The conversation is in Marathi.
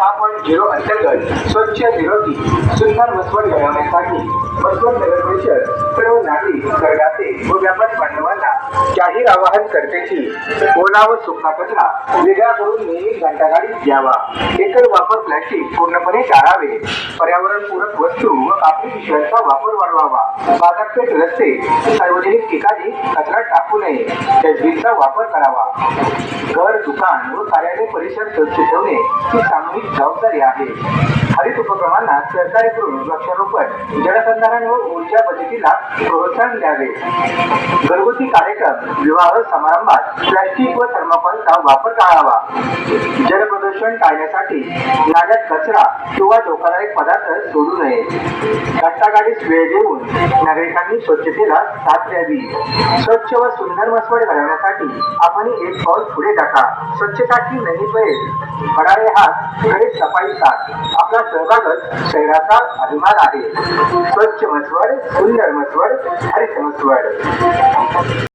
6.0 अंतर्गत स्वच्छ निरोगी सुंदर मसवड घडवण्यासाठी मसवड नगर परिषद सर्व नागरिक करदाते व व्यापारी बांधवांना जाहीर आवाहन करते की ओला व सुका कचरा वेगळा करून नेहमी घंटागाडीत द्यावा. एकल वापर प्लास्टिक पूर्णपणे टाळावे. पर्यावरणपूरक वस्तू व कापडी पिशव्यांचा वापर वाढवावा. बाजारपेठ, रस्ते, सार्वजनिक ठिकाणी कचरा टाकू नये. डस्टबिनचा वापर करावा. घर, दुकान व कार्यालय परिसर स्वच्छ ठेवणे ही सामूहिक जबाबदारी आहे. हरित उपक्रमांना सहकार्य करून वृक्षारोपण, जलसंधारण व ऊर्जा बचतीला प्रोत्साहन द्यावे. घरगुती कार्यक्रम, विवाह समारंभात प्लास्टिक व थर्माकोलचा वापर टाळावा. जलप्रदूषण टाळण्यासाठी नाल्यात कचरा किंवा धोकादायक पदार्थ सोडू नये. घंटागाडीस वेळ देऊन नागरिकांनी स्वच्छतेला साथ द्यावी. स्वच्छ व सुंदर मसवड घडवण्यासाठी आपण एक पाऊल पुढे टाका. स्वच्छता की नहीं पहल, बढ़ावे हात, घरे सफाई साथ. आपला सहभागच शहराचा अभिमान आहे. स्वच्छ मसवड, सुंदर मसवड, हरित मसवड.